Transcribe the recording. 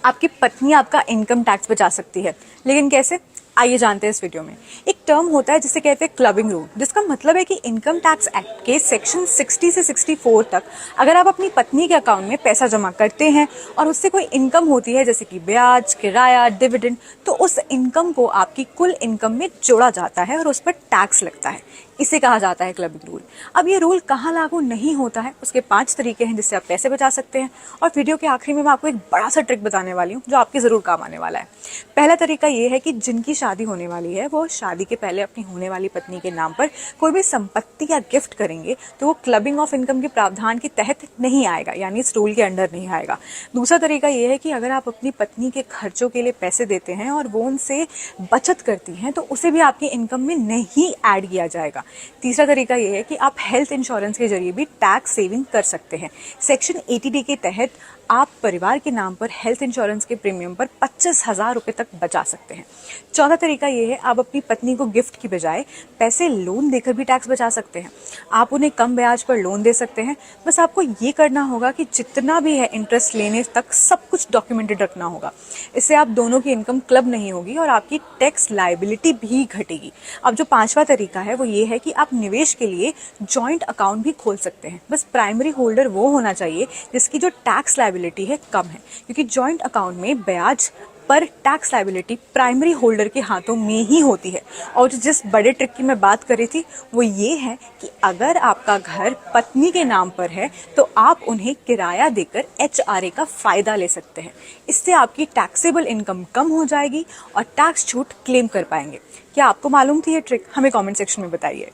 आपकी पत्नी आपका इनकम टैक्स बचा सकती है, लेकिन कैसे? आइए जानते हैं इस वीडियो में। एक टर्म होता है जिसे कहते हैं क्लबिंग रूल, जिसका मतलब है कि इनकम टैक्स एक्ट के सेक्शन 60 से 64 तक अगर आप अपनी पत्नी के अकाउंट में पैसा जमा करते हैं और उससे कोई इनकम होती है जैसे कि ब्याज, किराया, डिविडेंड, तो उस इनकम को आपकी कुल इनकम में जोड़ा जाता है और उस पर टैक्स लगता है। इसे कहा जाता है क्लबिंग रूल। अब ये रूल कहाँ लागू नहीं होता है, उसके 5 तरीके हैं जिससे आप पैसे बचा सकते हैं। और वीडियो के आखिरी में मैं आपको एक बड़ा सा ट्रिक बताने वाली हूँ जो आपके जरूर काम आने वाला है। पहला तरीका ये है कि जिनकी शादी होने वाली है वो शादी के पहले अपनी होने वाली पत्नी के नाम पर कोई भी संपत्ति या गिफ्ट करेंगे तो वो क्लबिंग ऑफ इनकम के प्रावधान के तहत नहीं आएगा, यानी इस रूल के अंडर नहीं आएगा। दूसरा तरीका ये है कि अगर आप अपनी पत्नी के खर्चों के लिए पैसे देते हैं और वो उनसे बचत करती हैं तो उसे भी आपकी इनकम में नहीं ऐड किया जाएगा। तीसरा तरीका ये है कि आप हेल्थ इंश्योरेंस के जरिए भी टैक्स सेविंग कर सकते हैं। सेक्शन 80D के तहत आप परिवार के नाम पर हेल्थ इंश्योरेंस के प्रीमियम पर 25,000 रुपए तक बचा सकते हैं। चौथा तरीका ये है, आप अपनी पत्नी को गिफ्ट की बजाय पैसे लोन देकर भी टैक्स बचा सकते हैं। आप उन्हें कम ब्याज पर लोन दे सकते हैं। बस आपको ये करना होगा कि जितना भी है इंटरेस्ट लेने तक सब कुछ डॉक्यूमेंटेड रखना होगा। इससे आप दोनों की इनकम क्लब नहीं होगी और आपकी टैक्स लायबिलिटी भी घटेगी। अब जो 5वां तरीका है वो ये है कि आप निवेश के लिए जॉइंट अकाउंट भी खोल सकते हैं। बस प्राइमरी होल्डर वो होना चाहिए जिसकी जो टैक्स लायबिलिटी है कम है, क्योंकि जॉइंट अकाउंट में ब्याज पर टैक्स लायबिलिटी प्राइमरी होल्डर के हाथों में ही होती है। और जिस बड़े ट्रिक की मैं बात कर रही थी वो ये है कि अगर आपका घर पत्नी के नाम पर है तो आप उन्हें किराया देकर HRA का फायदा ले सकते हैं। इससे आपकी टैक्सेबल इनकम कम हो जाएगी और टैक्स छूट क्लेम कर पाएंगे। क्या आपको मालूम थी ये ट्रिक? हमें कमेंट सेक्शन में बताइए।